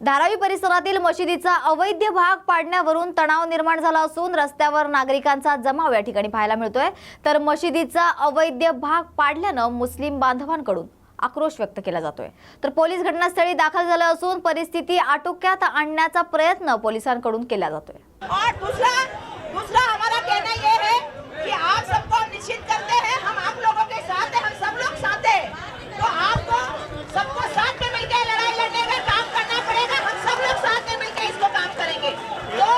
धारावी परिसरातील मशिदीचा अवैध भाग पाडण्यावरून तणाव निर्माण झाला असून रस्त्यावर नागरिकांचा जमाव या ठिकाणी पाहायला मिळतोय। तर मशिदीचा अवैध भाग पाडल्याने मुस्लिम बांधवांकडून आक्रोश व्यक्त केला जातोय। तर पोलीस घटनास्थळी दाखल झाले असून परिस्थिती आटोक्यात आणण्याचा प्रयत्न पोलिसांकडून केला जातोय। और दूसरा हमारा कहना ये है कि आप सबको निश्चित करते हैं, हम आप लोगों के साथ हैं, हम सब लोग साथ हैं। तो आपको सबको साथ में मिलकर लड़ाई लड़ने का काम करना पड़ेगा। हम सब लोग साथ में मिलकर इसको काम करेंगे। तो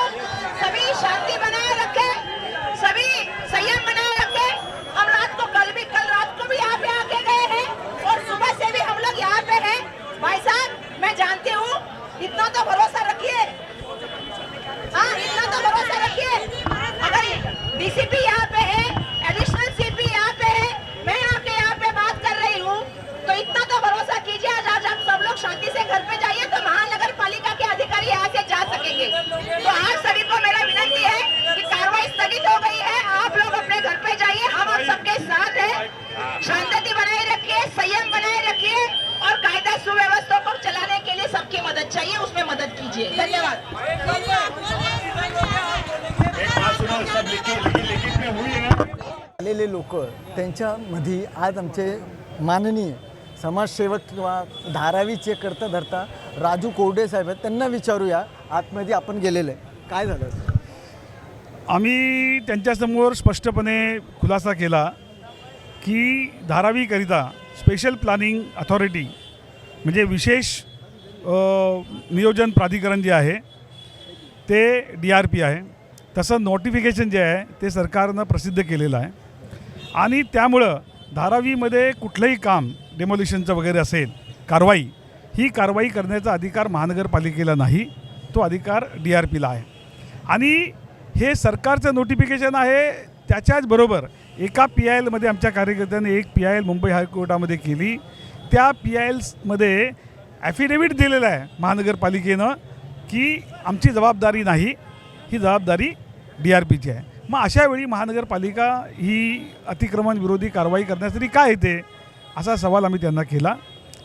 सभी शांति बनाए रखें, सभी संयम बनाए रखें। हम कल रात को भी यहाँ पे आके गए हैं और सुबह से भी हम लोग यहाँ पे हैं। भाई साहब, मैं जानती हूँ, इतना तो भरोसा रखिए, हाँ इतना तो भरोसा रखिए। अगर डीसीपी यहाँ पे है, एडिशनल सीपी यहाँ पे है, मैं आके यहाँ पे बात कर रही हूँ, तो इतना तो भरोसा कीजिए। आज आप सब लोग शांति से घर पे जाइए तो महानगर पालिका के अधिकारी यहाँ से जा सकेंगे। तो आप सभी को मेरा विनती है कि कार्रवाई स्थगित हो गई है, आप लोग अपने घर पे जाइए, हम आप सबके साथ हैं। शांति बनाए रखिए, संयम बनाए रखिए और कायदा सुव्यवस्था को चलाने के लिए सबकी मदद चाहिए, उसमें मदद कीजिए। धन्यवाद। आलेले लोक त्यांच्यामध्ये आज आमचे माननीय समाजसेवक किंवा धारावीचे करता धरता राजू कोरडे साहेब आहेत, त्यांना विचारूया। आतमध्ये आपण गेलेलं आहे, काय झालं? आम्ही त्यांच्यासमोर स्पष्टपणे खुलासा केला की धारावीकरिता स्पेशल प्लॅनिंग अथॉरिटी म्हणजे विशेष नियोजन प्राधिकरण जे आहे ते DRP आहे, तसं नोटिफिकेशन जे आहे ते सरकारनं प्रसिद्ध केलेलं आहे आणि त्यामुळं धारावीमध्ये कुठलंही काम डेमोलिशनचं वगैरे असेल ही कारवाई करण्याचा अधिकार महानगरपालिकेला नाही, तो अधिकार DRPला आहे। आणि हे सरकारचं नोटिफिकेशन आहे, त्याच्याच बरोबर एका PILमध्ये आमच्या कार्यकर्त्यांनी एक PIL मुंबई हायकोर्टामध्ये केली। त्या PILमध्ये ॲफिडेविट दिलेलं आहे महानगरपालिकेनं की आमची जबाबदारी नाही, ही जबाबदारी DRPची आहे। मग अशा वेळी महानगरपालिका ही अतिक्रमण विरोधी कारवाई करण्यासाठी काय येते असा सवाल आम्ही त्यांना केला।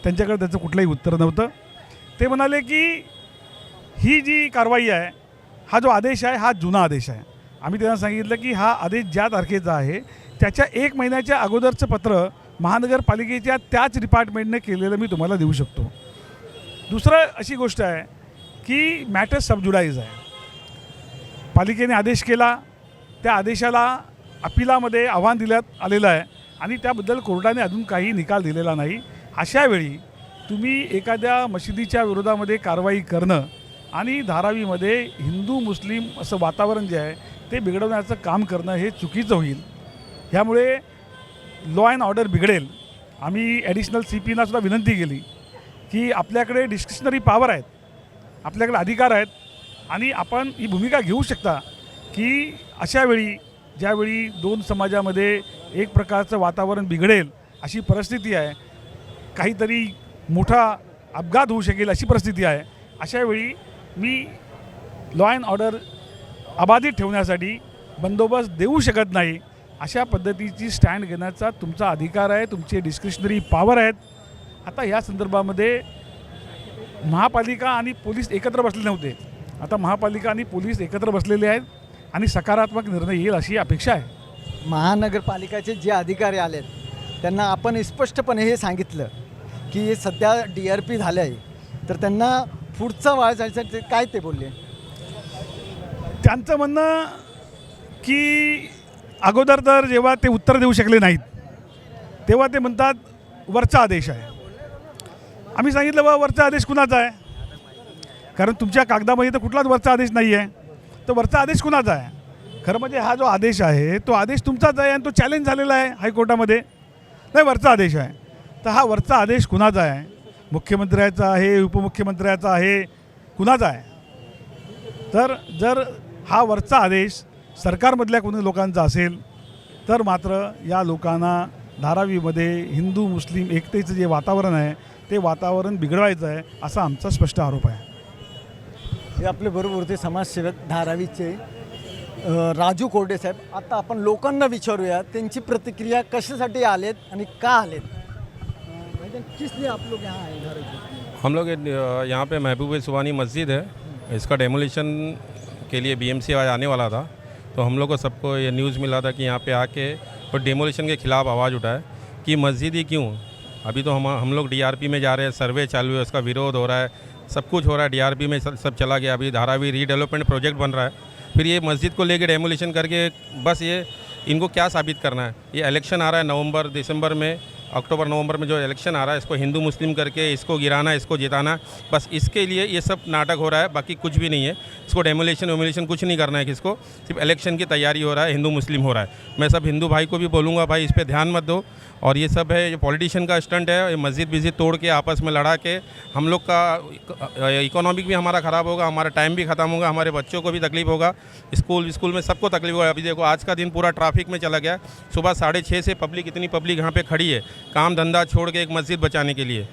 त्यांच्याकडे त्याचं कुठलंही उत्तर नव्हतं। ते म्हणाले की ही जी कारवाई आहे, हा जो आदेश आहे हा जुना आदेश आहे। आम्ही त्यांना सांगितलं की हा आदेश ज्या तारखेचा आहे त्याच्या 1 महिन्याच्या अगोदरचं पत्र महानगरपालिकेच्या त्याच डिपार्टमेंटने केलेलं मी तुम्हाला देऊ शकतो। दुसरं अशी गोष्ट आहे की मॅटर सबजुडाईज आहे। पालिकेने आदेश केला, त्या आदेशाला अपिलामध्ये आव्हान देण्यात आलेलं आहे आणि त्याबद्दल कोर्टाने अजून काही निकाल दिलेला नाही। अशा वेळी तुम्ही एखाद्या मशिदीच्या विरोधामध्ये कारवाई करणं आणि धारावीमध्ये हिंदू मुस्लिम असं वातावरण जे आहे ते बिघडवण्याचं काम करणं हे चुकीचं होईल। ह्यामुळे लॉ अँड ऑर्डर बिघडेल। आम्ही ॲडिशनल CPना सुद्धा विनंती केली की आपल्याकडे डिस्क्रिशनरी पॉवर आहेत, आपल्याकडे अधिकार आहेत आणि आपण ही भूमिका घेऊ शकता की अशा वेळी ज्यावेळी 2 समाजामध्ये एक प्रकारचं वातावरण बिघडेल अशी परिस्थिती आहे, काहीतरी मोठा अपघात होऊ शकेल अशी परिस्थिती आहे, अशा वेळी मी लॉ अँड ऑर्डर अबाधित ठेवण्यासाठी बंदोबस्त देऊ शकत नाही। अशा पद्धतीची स्टँड घेण्याचा तुमचा अधिकार आहे, तुमचे डिस्क्रिशनरी पॉवर आहेत। आता या संदर्भामध्ये महापालिका आणि पोलीस एकत्र बसले नव्हते, आता महापालिका आणि पोलीस एकत्र बसलेले आहेत आणि सकारात्मक निर्णय येईल अशी अपेक्षा आहे। महानगरपालिकाचे जे अधिकारी आलेत त्यांना आपण स्पष्टपणे हे सांगितलं की सध्या DRP झालं आहे, तर त्यांना पुढचं वाळ जायचं ते काय ते बोलले? त्यांचं म्हणणं की अगोदर तर जेव्हा ते उत्तर देऊ शकले नाहीत तेव्हा ते म्हणतात वरचा आदेश आहे। आम्ही सांगितलं बा वरचा आदेश कुणाचा आहे, कारण तुमच्या कागदामध्ये तर कुठलाच वरचा आदेश नाही आहे, तर वरचा आदेश कुणाचा आहे? खरं म्हणजे हा जो आदेश आहे तो आदेश तुमचाच आहे आणि तो चॅलेंज झालेला आहे हायकोर्टामध्ये, नाही वरचा आदेश आहे। तर हा वरचा आदेश कुणाचा आहे? मुख्यमंत्र्याचा आहे, उपमुख्यमंत्र्याचा आहे, कुणाचा आहे? तर जर हा वरचा आदेश सरकारमधल्या कोणी लोकांचा असेल तर मात्र या लोकांना धारावीमध्ये हिंदू मुस्लिम एकतेचं जे वातावरण आहे ते वातावरण बिघडवायचं आहे असा आमचा स्पष्ट आरोप आहे। हे आपले बरोबर होते समाजसेवक धारावीचे राजू कोरडे साहेब। आता आपण लोकांना विचारूया त्यांची प्रतिक्रिया कशासाठी आलेत आणि का आलेत। किस लिए आप लोग यहाँ आए धारावी? हम लोग यहाँ पे महबूब सुबानी मस्जिद है, इसका डेमोलिशन के लिए बीएमसी आज आने वाला था। तो हम लोग को सबको ये न्यूज़ मिला था कि यहाँ पे आके और डेमोलिशन के ख़िलाफ़ आवाज़ उठाए कि मस्जिद ही क्यों। अभी तो हम लोग डीआरपी में जा रहे हैं, सर्वे चालू है, उसका विरोध हो रहा है, सब कुछ हो रहा है, डीआरपी में सब चला गया। अभी धारावी रीडेवलपमेंट प्रोजेक्ट बन रहा है, फिर ये मस्जिद को लेके डेमोलिशन करके बस ये इनको क्या साबित करना है। ये इलेक्शन आ रहा है नवंबर दिसंबर में, अक्टूबर नवंबर में जो इलेक्शन आ रहा है, इसको हिंदू मुस्लिम करके इसको गिराना, इसको जिताना, बस इसके लिए ये सब नाटक हो रहा है, बाकी कुछ भी नहीं है। इसको डेमोलिशन कुछ नहीं करना है किसको, सिर्फ इलेक्शन की तैयारी हो रहा है, हिंदू मुस्लिम हो रहा है। मैं सब हिंदू भाई को भी बोलूँगा, भाई इस पर ध्यान मत दो। और ये सब है, ये पॉलिटिशियन का स्टंट है। ये मस्जिद तोड़ के आपस में लड़ा के हम लोग का इकोनॉमिक भी हमारा ख़राब होगा, हमारा टाइम भी ख़त्म होगा, हमारे बच्चों को भी तकलीफ होगा, स्कूल में सबको तकलीफ होगा। अभी देखो आज का दिन पूरा ट्रैफिक में चला गया, सुबह 6:30 से पब्लिक, इतनी पब्लिक यहाँ पे खड़ी है काम धंधा छोड़ के एक मस्जिद बचाने के लिए।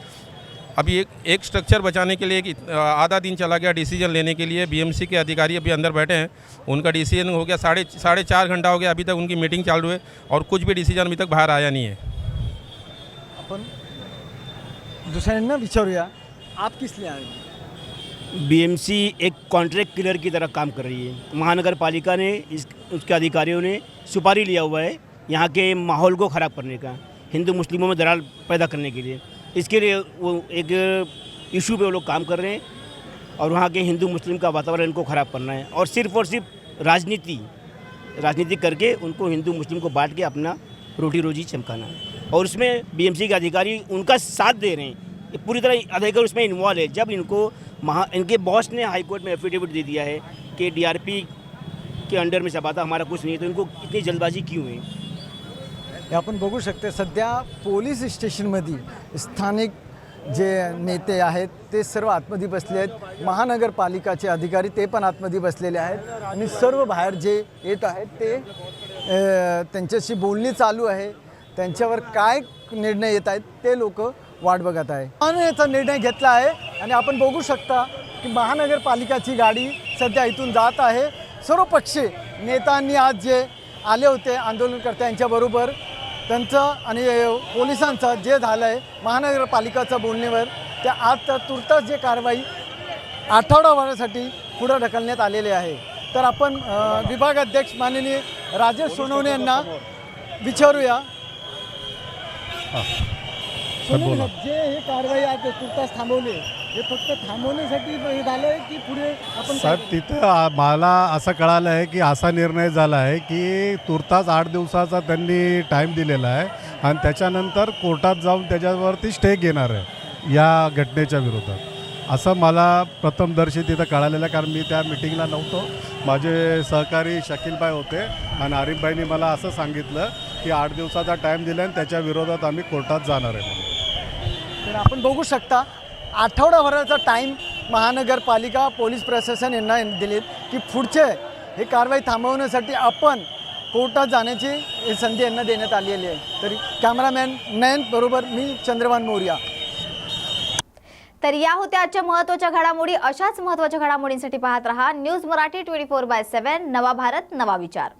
अभी एक स्ट्रक्चर बचाने के लिए आधा दिन चला गया डिसीजन लेने के लिए। बीएमसी के अधिकारी अभी अंदर बैठे हैं, उनका डिसीजन हो गया, साढ़े 4 घंटा हो गया, अभी तक उनकी मीटिंग चालू है और कुछ भी डिसीजन अभी तक बाहर आया नहीं है। आपण दुसऱ्यांना विचारूया, आप किस लिए आए? बीएमसी एक कॉन्ट्रैक्ट किलर की तरह काम कर रही है। महानगर पालिका ने उसके अधिकारियों ने सुपारी लिया हुआ है यहाँ के माहौल को ख़राब करने का, हिंदू मुस्लिमों में दरार पैदा करने के लिए। इसके लिए वो एक इशू पे वो लोग काम कर रहे हैं और वहाँ के हिंदू मुस्लिम का वातावरण इनको ख़राब करना है और सिर्फ राजनीति करके उनको हिंदू मुस्लिम को बांट के अपना रोटी रोजी चमकाना है। और उसमें बीएमसी के अधिकारी उनका साथ दे रहे हैं, ये पूरी तरह अधिकारी उसमें इन्वॉल्व है। जब इनके बॉस ने हाई कोर्ट में एफिडेविट दे दिया है कि डीआरपी के अंडर में सब आता, हमारा कुछ नहीं है, तो इनको इतनी जल्दबाजी क्यों है? हे आपण बघू शकते, सध्या पोलीस स्टेशनमध्ये स्थानिक जे नेते आहेत ते सर्व आतमध्ये बसले आहेत, महानगरपालिकाचे अधिकारी ते पण आतमध्ये बसलेले आहेत आणि सर्व बाहेर जे येत आहेत ते त्यांच्याशी बोलणी चालू आहे। त्यांच्यावर काय निर्णय येत आहेत ते लोक वाट बघत आहे। याचा निर्णय घेतला आहे आणि आपण बघू शकता की महानगरपालिकाची गाडी सध्या इथून जात आहे। सर्व पक्षी नेत्यांनी आज जे आले होते आंदोलनकर्त्यांच्याबरोबर, त्यांचं आणि पोलिसांचं जे झालं आहे महानगरपालिकाच्या बोलणीवर, त्या आज तुर्तास जे कारवाई आठवडाभरासाठी पुढे ढकलण्यात आलेले आहे। तर आपण विभागाध्यक्ष माननीय राजेश सोनवणे यांना विचारूया। सोनवणे, जे हे कारवाई आज तुर्तास थांबवली, हे फक्त थांबवण्यासाठी झालं आहे की पुढे आपण साहेब तिथं मला असं कळालं आहे की असा निर्णय झाला आहे की तुर्तास 8 दिवसाचा त्यांनी टाईम दिलेला आहे आणि त्याच्यानंतर कोर्टात जाऊन त्याच्यावरती स्टे घेणार आहे या घटनेच्या विरोधात, असं मला प्रथमदर्शी तिथं कळालेलं आहे। कारण मी त्या मिटिंगला नव्हतो, माझे सहकारी शकीलभाई होते आणि आरिफभाईंनी मला असं सांगितलं की 8 दिवसाचा टाईम दिला आणि त्याच्या विरोधात आम्ही कोर्टात जाणार आहे। तर आपण बघू शकता आठवडाभराचा टाईम महानगरपालिका पोलीस प्रशासन यांना दिलेत की पुढचे हे कारवाई थांबवण्यासाठी आपण कोर्टात जाण्याची संधी यांना देण्यात आलेली आहे। तरी कॅमेरामॅन नयन बरोबर मी चंद्रभान मौर्या। तर या होत्या आजच्या महत्त्वाच्या घडामोडी। अशाच महत्त्वाच्या घडामोडींसाठी पाहत रहा न्यूज मराठी 24/7, नवा भारत नवा विचार।